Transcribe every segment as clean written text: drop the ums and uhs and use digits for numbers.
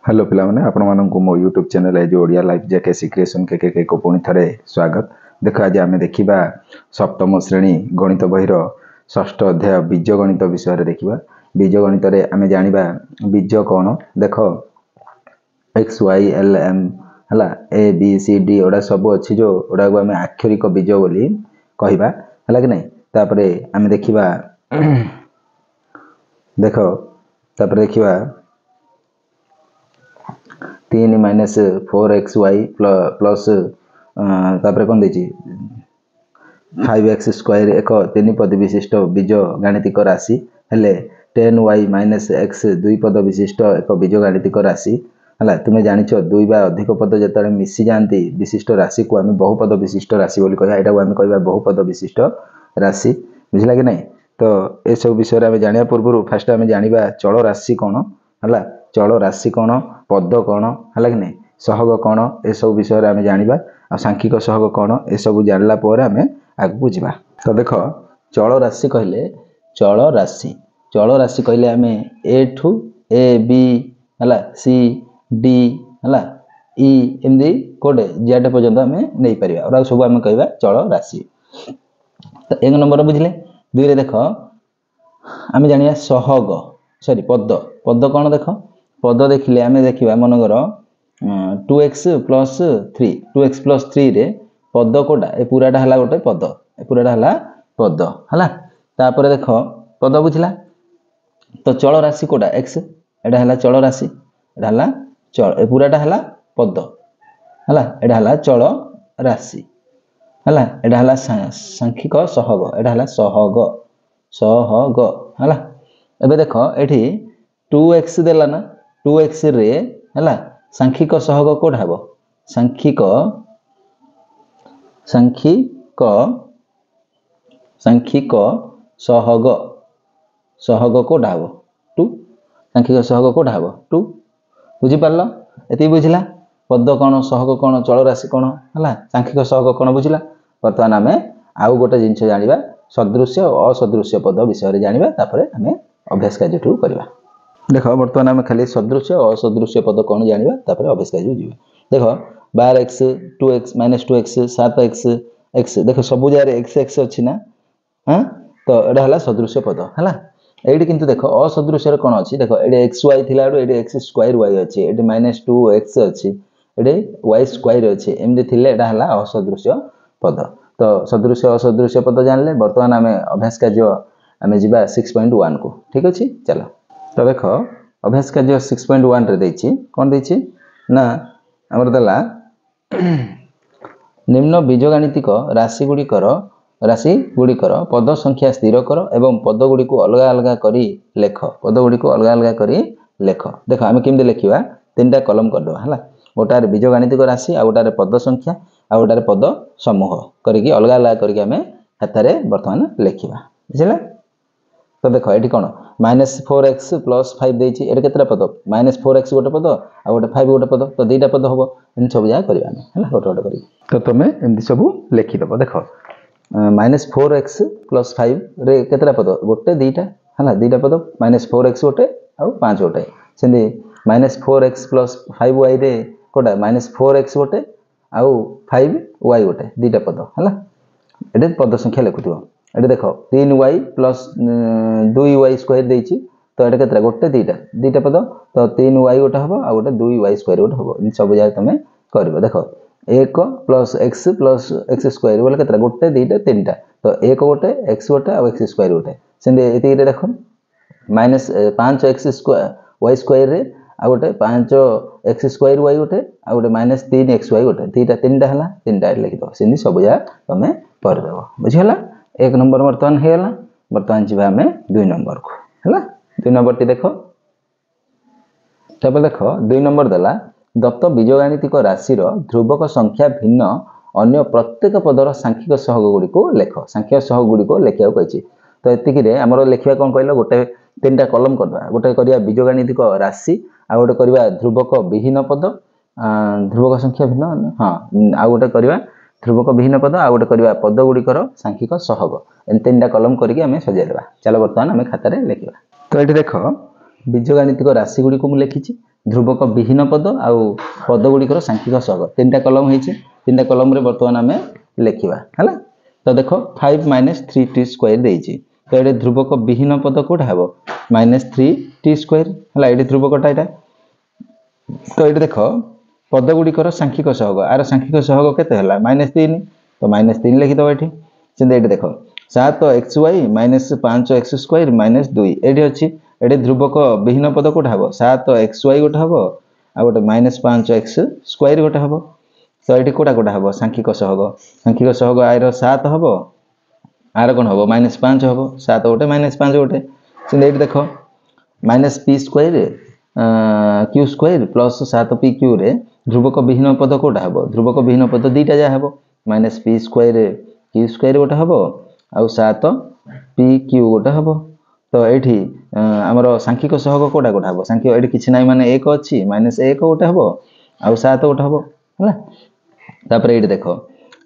Hello पिलाने आपण मानक मो यूट्यूब चैनल है जो ओडिया लाइफ जेकेसी क्रिएशन के को पुणी थे स्वागत। देख आज आम देखा सप्तम श्रेणी गणित बहीर षष्ठ अध्याय बीज गणित विषय देखा। बीज गणित आम जाना बीज कौन देख एक्स वाई एल एम है ए बी सी डी ओडा सब अच्छी जो ओडा को आम आक्षरिक बीज बोली कहवा है कि नहीं। तापर आम देखा देख तापर देखा 3 माइनस 4xy प्लस तापर कौन देची 5x स्क्वायर एक 3 पद विशिष्ट बीज गाणितिक राशि हेले 10y माइनस x 2 पद विशिष्ट एक बीज गाणितिक राशि है। तुम जान 2 बा अधिक पद जो मिसी जाती विशिष्ट राशि को आम बहुपद विशिष्ट राशि बोली कहवा। यहाँ आम कह बहुपद विशिष्ट राशि बुझला कि नहीं। तो ये सब विषय आम जाना पूर्व फास्ट आम जाना चल राशि कौन है चल राशि कौन पद कौन है कि नहीं सहग कौन ए सब विषय आम जाना आ सांख्यिक सहग कौन ए सब जानला आम आगू जा। तो देख चल राशि कहले चल राशि कहले आम ए ठू ए बी है सी डी है ई एमती कोटे जेड पर्यंत आम नहीं पार और सब आम कह चल राशि। तो 1 नंबर बुझले। 2 रे देख आम जाना सहग सॉरी पद पद कौन देख पद देखिले आम देखा मनगर 2x प्लस 3 2x प्लस 3 रे पद कोटा ए पूराटा है गोटे पद ए पूराटा है पद है। तापर देख पद बुझला। तो चल राशि कोटा x एटा है चल राशि एटा है चल ए पूराटा है पद है एटा है चल राशि है एटा है सांख्यिक सहग एटा है सहग सहग है। एबे देख एठी 2x देला ना 2x रे है सांख्यिक सहग कोड हम सांख्यिक सांख्यिक सांख्यिक सहग सहग कोड हम 2 सांख्यिक सहग कोड हम 2 बुझीपार ये बुझला। पद कौन सहग कौन चल राशि कौन है सांख्यिक सहग कौन बुझला। बर्तमान आम आउ गोटे जिनस जाना सदृश्य और असदृश्य पद विषय जाना तापर आम अभ्यास कार्य करवा। देख बर्तमान आम खाली सदृश्य और असदृश्य पद कौन जाना तापर अभ्यास कार्य जी। देख 12x 2x minus 2x 7x x देख सब जगह एक्स एक्स अच्छी ना हाँ। तो यहाँ है सदृश्य पद है। ये किंतु देख असदृश्य कौन अच्छी देख ये एक्स वाई थी ये एक्स स्क्वायर वाई अच्छी ये माइनस 2x अच्छी ये वाई स्क्वायर अच्छी एमती थी है असदृश्य पद। तो सदृश्य असदृश्य पद जानले बर्तमान आम अभ्यास कार्य आम जा 6.1 को ठीक अच्छे चलो। तो देख अभ्यास कार्य 6.1 रे देछि कौन देछि ना आमर देला निम्न बीजगाणितिक राशि गुड़िकर पद संख्या स्थिर कर एवं पद गुड़ी को अलग अलग करी लेख पद गुड़ी को अलग अलग करी लेख। देख आम केमती लिखा 3टा कलम करदे है गोटार बीजगाणितिक राशि आ गोटार पद संख्या आ गोटार पद समूह करके अलग अलग करके आम हाथ में बर्तमान लिखा बुझे। तो देख ये कौन माइनस 4x प्लस 5 देती ये केतटा पद माइनस 4x गोटे पद आ गोटे 5 गोटे पद तो 2टा पद हम इन सब जगह करवा है गोटे गोटे कर। तो तुम एमती सब लिखिदेव देख माइनस 4x प्लस 5 रे केतटा पद गोटे 2टा है 2टा पद माइनस 4x गोटे आ 5 गोटे से माइनस 4x प्लस 5y रे कोटा माइनस 4x गोटे आउ 5y गोटे 2टा पद है ये पद संख्या लिखुव। ये देख 3y प्लस 2y स्क्वायर देती तो ये केतटा गोटे 2टा पद तो 3y गोटे हम आ गोटे 2y स्क्वायर गोटे हम सब जगह तुम कर देख 1 प्लस x स्क्वायर बोले केतटा गोटे 2टा 3टा तो 1 गोटे x गोटे आ x स्क्वायर गोटे से देख minus 5x square y square रे आ गोटे 5x स्क्वायर y गोटे आ गोटे माइनस 3xy गोटे 3टा है 3टा लिखिद से सब जगह तुम करदेव बुझीगला। 1 नंबर बर्तमान होगा बर्तमान जी आम 2 नंबर को है 2 नंबर टी देख तब देख 2 नंबर देला दत्त बीजगाणितिक राशि ध्रुवक संख्या भिन्न अन्य प्रत्येक पदर सांख्यिक सहग गुड़ी को लेख सांख्यिक सहग गुड़ी को लिखा कही। तो ये आमर लिखा कौन कहल गोटे 3टा कलम करवा गोटे करवा बीजगाणितिक राशि आ गोटे करवा ध्रुवक विहीन पद ध्रुवक संख्या भिन्न हाँ आ गोटे करवा ध्रुवक विहीन पद आ गोटे करवा पद गुड़िकर सांख्यिक सहग एम 3टा कलम करके आम सजाइदेवा। चलो बर्तमान आम खाता लिखा। तो ये देख बीजगाणितिक राशि गुड़ी को लिखी ध्रुवक विहीन पद आउ पद गुड़िकर सांख्यिक सहग 3टा कलम होती 3टा कलम बर्तमान आम लिखा है। तो देख 5 - 3t स्क्वायर देती तो ये ध्रुवक विहीन पद कौटा हे -3t स्क्वायर है ये ध्रुवकटा यहाँ। तो ये देख पद गुड़िकर सांख्यिक सहग आर सांख्यिक सहग केते हला -3 तो -3 लिखिदेव ये ये देख 7xy - 5x स्क्वायर -2 ये अच्छी ये ध्रुवक विहीन पद कौटा हे 7xy गोटे हम आ गोटे -5x स्क्वायर गोटे हम। तो ये कौटा कौटा हम सांख्यिक सहग आर 7 हम आर कौन हम -5 हम 7 गोटे -5 गोटे ये देख -p square q square plus 7pq रे ध्रुवक विहीन पद कौटा हम ध्रुवक विहीन पद दुईटा जहाँ हम -p स्क्वायर q स्क्वायर गोटे हम आउ 7pq गोटे हम। तो ये आमर सांख्यिक सहग कौटा कौटा हम सांख्यिक ये किसी ना माने 1 अच्छी -1 गोटे हम आउ 7 गोटे हम है। तापर ये देख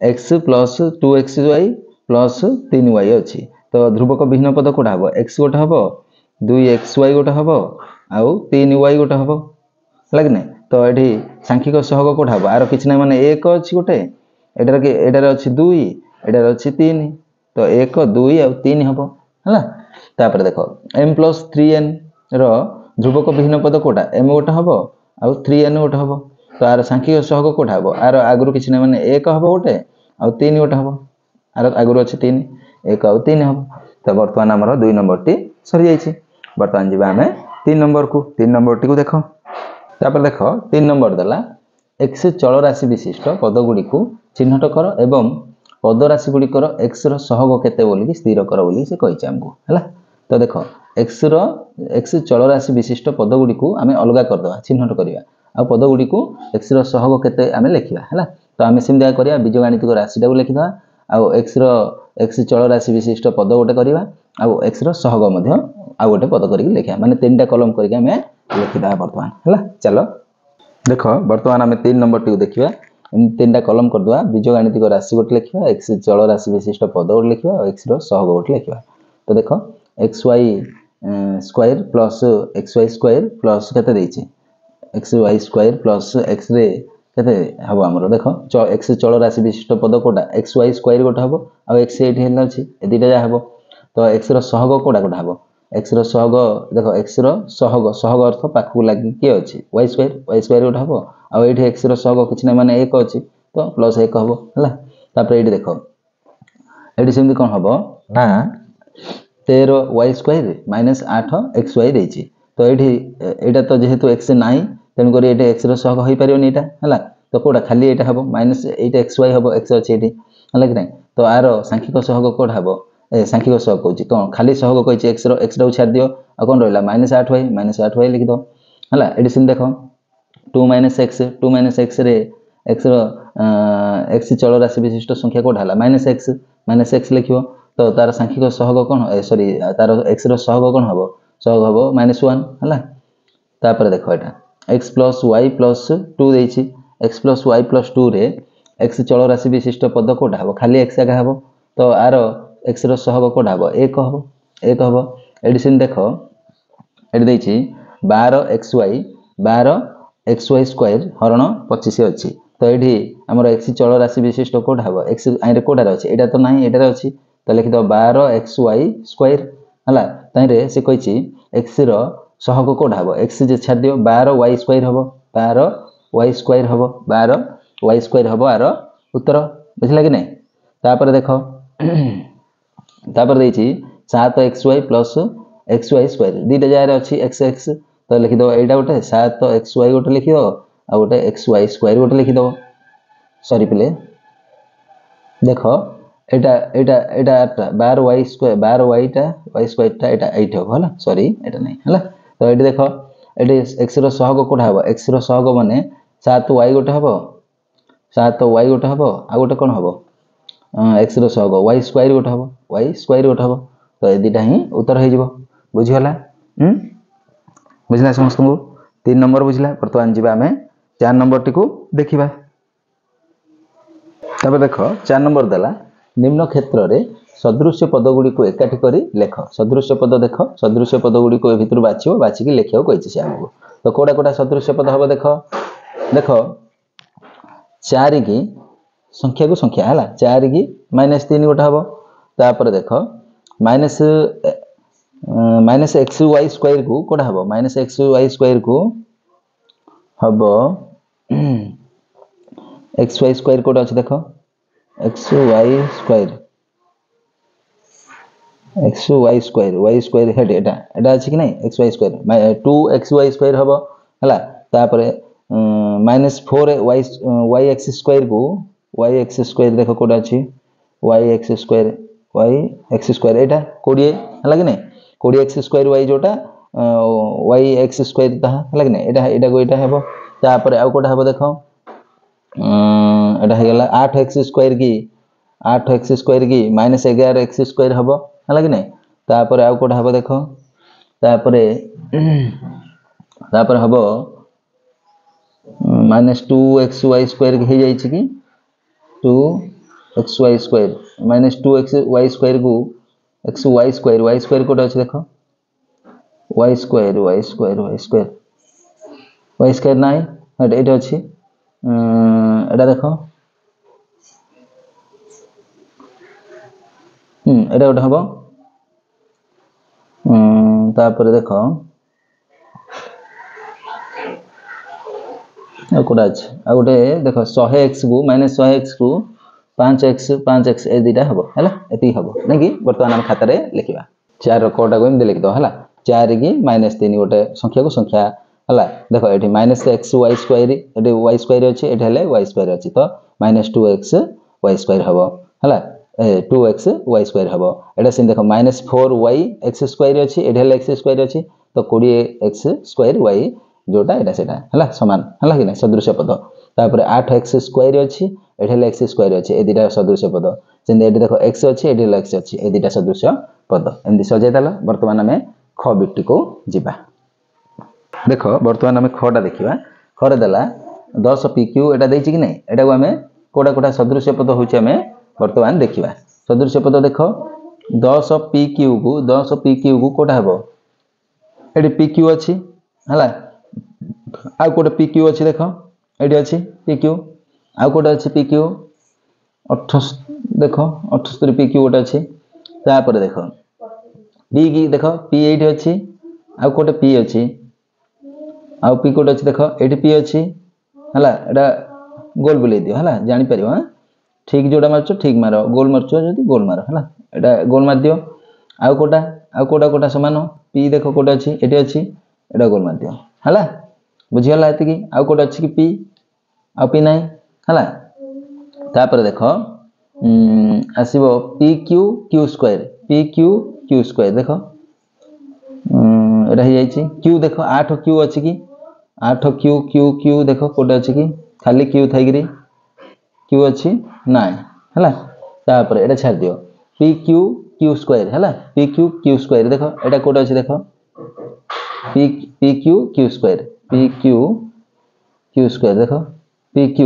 x plus 2xy plus 3y अच्छी तो ध्रुवक विहीन पद कौटा हम x गोटे हम 2xy गोटे हम आउ 3y गोटे हम है कि। तो ये सांख्यिक सहग कौटा हम आर किसी ना माने 1 अच्छी गोटे एटार अच्छी 2 एटार अच्छी 3 तो 1 2 आउ 3 हम है। तापर देख m प्लस 3n ध्रुवक विहीन पद कौटा m गोटे हम आउ 3n गोटे हम तो आर सांख्यिक सहग कौटा हम आर आगुरी किसी ना माने 1 हम गोटे आउ 3 गोटे हम आर आगुरी अच्छे 3 1 आउ 3 हम। तो बर्तमान आमर 2 नंबर टी सरी जाइए बर्तमान जी आम 3 नंबर को 3 नंबर टी को देख। तापर देख 3 नंबर देला x चल राशि विशिष्ट पद गुड़ी को चिन्हट कर एवं पद राशि गुड़िकर x सहग केते बोलिकी स्थिर कर बोली से कही आमको है। तो देख x चल राशि विशिष्ट पद गुड़ी को आम अलग करदे चिन्हट करवा आ पद गुड़ी को x सहग केते आम लिखा है। तो आम सेमती करवा बीजगणितिक राशिटा को लिखिदा आउ x चल राशि विशिष्ट पद गोटे करवा आउ x सहग आउ गोटे पद करके लिखा माने 3टा कलम करके आम लिखिदा बर्तमान है। चलो देख बर्तमान आम 3 नंबर टी देखा 3टा कलम करदे बीजगणितिक राशि गोटे लिखा x चल राशि विशिष्ट पद गोटे लिखा और x सहग गोटे लिखा। तो देख xy square plus xy square plus केते xy स्क्वायर प्लस x रे केते हम आमर देख x चल राशि विशिष्ट पद कौटा xy स्क्वायर गोटे हम आ x ये अच्छी ए दुईटा जहाँ हम। तो x सहग कौटा कौटा हम x सहग देख x सहग अर्थ पाखक लगे किए अच्छी y स्क्वायर गोटे हम आउ ये x सहग किसी ना माने 1 अच्छी तो प्लस 1 हम है। तापर ये देख ये सेमती कौन हम ना 13y स्क्वायर -8xy देती तो ये तो जेहेतु x ना तेणुक ये x सहग हो पारे है। तो कौटा खाली ये हम -8xy हम x अच्छे ये है कि। तो आर सांख्यिक सहग कौटा हम सांख्यिक सहग कौन कौन खाली सहग कही x टाक छाड़ दियो आ कौन रहा -8y लिखिद है। ये सेम देख 2 - x रे x चल राशि विशिष्ट संख्या कौटा है -x लिख तो तार सांख्यिक सहग कौन सॉरी तार x सहग कौन हम सहग हम -1 है। तापर देख यहाँ x प्लस y प्लस 2 देती x प्लस y प्लस 2 रे x चल राशि विशिष्ट पद कौटा हम खाली x आगे हम तो आर x सहग कौटा हम 1 हम ये सेम देख ये 12xy स्क्वायर हरण 25 अच्छी तो ये आमर x चल राशि विशिष्ट कौटा हम x आई कौटार अच्छे यहाँ तो ना यहाँ अच्छी तो लिखिद 12xy स्क्वायर है। ताइरे से कही x सहग कौटा हम x जे छाड़ दियो 12y स्क्वायर हम 12y स्क्वायर हम 12y स्क्वायर हम आर उत्तर बुझला कि नहीं। तापर देख तापर देती 7xy प्लस xy स्क्वायर दुईटा जगह अच्छी x तो लिखिद यहाँ गोटे 7xy गोटे लिखिद आ गोटे xy स्क्वायर गोटे लिखिद सॉरी पिले देख यहाँ 12y square 12y square eight हम है सॉरी यहाँ नहीं है। तो ये देख ये x सहग कौटा हम x सहग माने 7y गोटे हम 7y गोटे हम आ गोटे कौन हम x सहग y स्क्वायर गोटे हम y स्क्वायर गोटे हम तो ये दुईटा ही उत्तर हो बुझीगला बुझला समस्त को 3 नंबर बुझला। बर्तमान जी आम 4 नंबर टी को देखा। तब देख 4 नंबर देला निम्न क्षेत्र में सदृश्य पद गुड़ी को एकाठी कर लेख सदृश्य पद देख सदृश्य पद गुड़ी को भितर बाछिकी लिखा कही आमको। तो कोड़ा कोड़ा सदृश पद हम देख देख 4 की संख्या को संख्या है 4 की -3 गोटे हम तापर देख माइनस एक्स वाई स्क्वायर को कोड़ा हम माइनस एक्स वाई स्क्वायर को हम एक्स वाई स्क्वायर कोड़ा अच्छे देख एक्स वाई स्क्वायर हेड एटा अच्छी कि नहीं x Y square 2xy square हम है तापर -4 वाई एक्स स्क्वायर को वाई एक्स स्क्वायर देख कोड़ा अच्छी वाई एक्स स्क्वायर एटा 20 है कि नहीं 20 एक्स स्क्वायर वाई जोटा वाई एक्स स्क्वायर है कि नहीं एटा को एटा हेबो तापर आउ कोटा हेबो देखो एटा हे गेला 8x स्क्वायर की -11x स्क्वायर हेबो है कि नहीं तापर आउ कोटा हेबो देखो तापर हेबो -2xy स्क्वायर हे जाई छी कि 2xy स्क्वायर -2xy स्क्वायर को xy स्क्वायर कोटा अछि देखो y स्क्वायर नाही एटा अछि एटा देखो एटा गोटे हबो तापर देखो कोटा अछि आ गोटे देखो 100x को -100x को 5x ए दुटा हबो हैला एति हबो नै कि वर्तमान हम खाता रे लिखिबा 4 कोटा को एम लिख दो हैला 4 की -3 गोटे संख्या को संख्या हैला देखो एठी -xy स्क्वायर एठी y स्क्वायर अछि एठी हले y स्क्वायर अछि तो -2xy स्क्वायर हबो हैला 2xy स्क्वायर हबो एटा सिन देखो -4y x स्क्वायर अछि एठी हले x स्क्वायर अछि तो 20x स्क्वायर y जोटा एटा सेटा हैला समान हैला कि नै सदृश पद तापर 8x स्क्वायर अछि एठी हले x स्क्वायर अछि ए दिटा सदृश पद जेंदे एठी देखो x अछि एठी हले x अछि ए दिटा सदृश पद एंदी सजाय ताला वर्तमान हमें ख बिट को जिबा देखो वर्तमान हमें खटा देखिबा खरे देला 10 pq एटा देछि कि नै एटा को हमें कोडा कोडा सदृश पद होछि हमें वर्तमान देखिबा सदृश पद देखो 10 pq को कोडा हबो एडी pq अछि हला आ कोडा pq अछि देखो एडी अछि pq आ कोडा अछि pq 68 देखो 78 pq कोडा अछि तापर देखो p की देखो p एठी अछि आ कोटे p अछि आ p कोटे अछि देखो एठी p अछि हला एडा गोल बुले दियो हला जानि परियो हां ठीक जोडा मारछो ठीक मारो गोल मारछो जदी गोल मारो हला एडा गोल मार दियो आ कोटा समान p देखो कोटे अछि एठी अछि एडा गोल मार दियो हला बुझि हला एति की आ कोटे अछि की p आ p नाही हला तापर देखो आसीबो pq स्क्वायर देखो एटा हे जाई छी q देखो 8q अछि की 8q देखो कोटा अछि की खाली q थाई गिरी q अछि नाही हला तापर एटा छाड़ दियो pq स्क्वायर हला pq स्क्वायर देखो एटा कोटा अछि देखो pq स्क्वायर देखो pq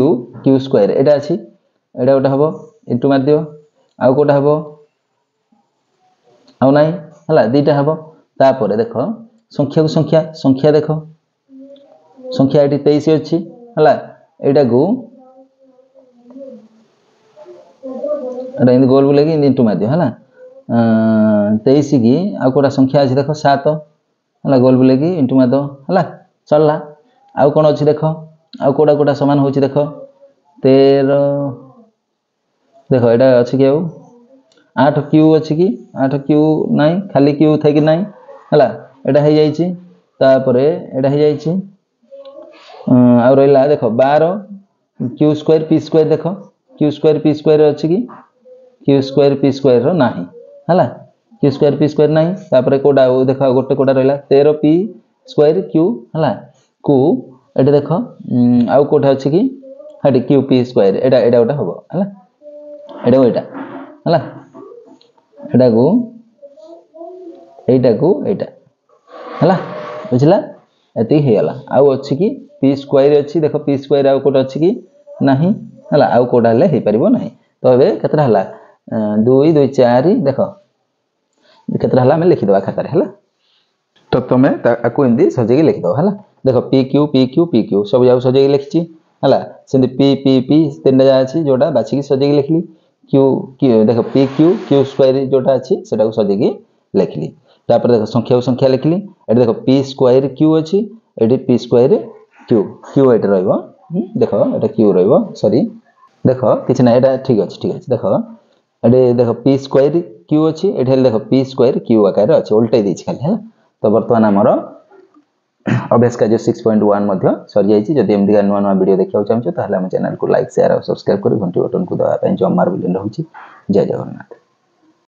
स्क्वायर एटा अछि एटा गोटा हबो इनटू मार दियो आ कोटा हबो आ नाही हला दीटा हबो तापर देखो संख्या को संख्या देखो संख्या एटी 23 अछि हला एटा को एटा इन गोल बोले कि इनटू मार दियो हला 23 की आ कोटा संख्या अछि देखो 7 हला गोल बोले कि इनटू मार दो हला चलला आ कोन अछि देखो आ कोटा समान होछि देखो 13 देखो एटा अछि कि 8q अछि कि 8q नाही खाली q थे कि नाही हला एटा हे जाई छी तापरे एटा हे जाई छी आ रहला देखो 12 q स्क्वायर p स्क्वायर देखो q स्क्वायर p स्क्वायर अछि कि q square p square rho नाही हला q स्क्वायर p स्क्वायर नाही तापरे कोडा देखो गोटे कोडा रहला 13p स्क्वायर q हला को एटा देखो आ कोठा अछि कि हडी q p स्क्वायर एटा गोटा हबो हला एटा हला एटा हला बुझला एति हे हला आ अछि कि p स्क्वायर अछि देखो p स्क्वायर आ कोटा अछि कि नाही हला आ कोटा ले हे परिबो नाही तो एबे केतरा हला 2 2 4 देखो केतरा हला हम लिखि देबा खाता रे हला तो तो तुम्हें आपको एमती सजेगी लिखिद है। देख पी क्यू सब जाक सजेगी लिखी है सेमती पी तीन जगह अच्छी जोटा बाछिकी सजेगी लिखली क्यू क्यू देख पी क्यू स्क्वायर जोटा अच्छी से सजेगी लिखली तापर देख संख्या को संख्या लिखली ये देख पी स्क्वायर क्यू अच्छी ये पी स्क्वायर क्यू क्यू ये देख ये क्यू रॉरी देख कि ना यहाँ ठीक अच्छे देख ये देख पी स्क्वायर क्यू अच्छी ये देख पी स्क्वायर क्यू आकार अच्छे उल्टे देती खाली है। तो बर्तमान आमर अभ्यास कार्य 6.1 सरी जाइए। जदि एमती नुआ नुआ वीडियो देखा चाहिए तो चैनल को लाइक शेयर और सब्सक्राइब कर घंटी बटन को दबाई जमार बिलियन रही। जय जगन्नाथ।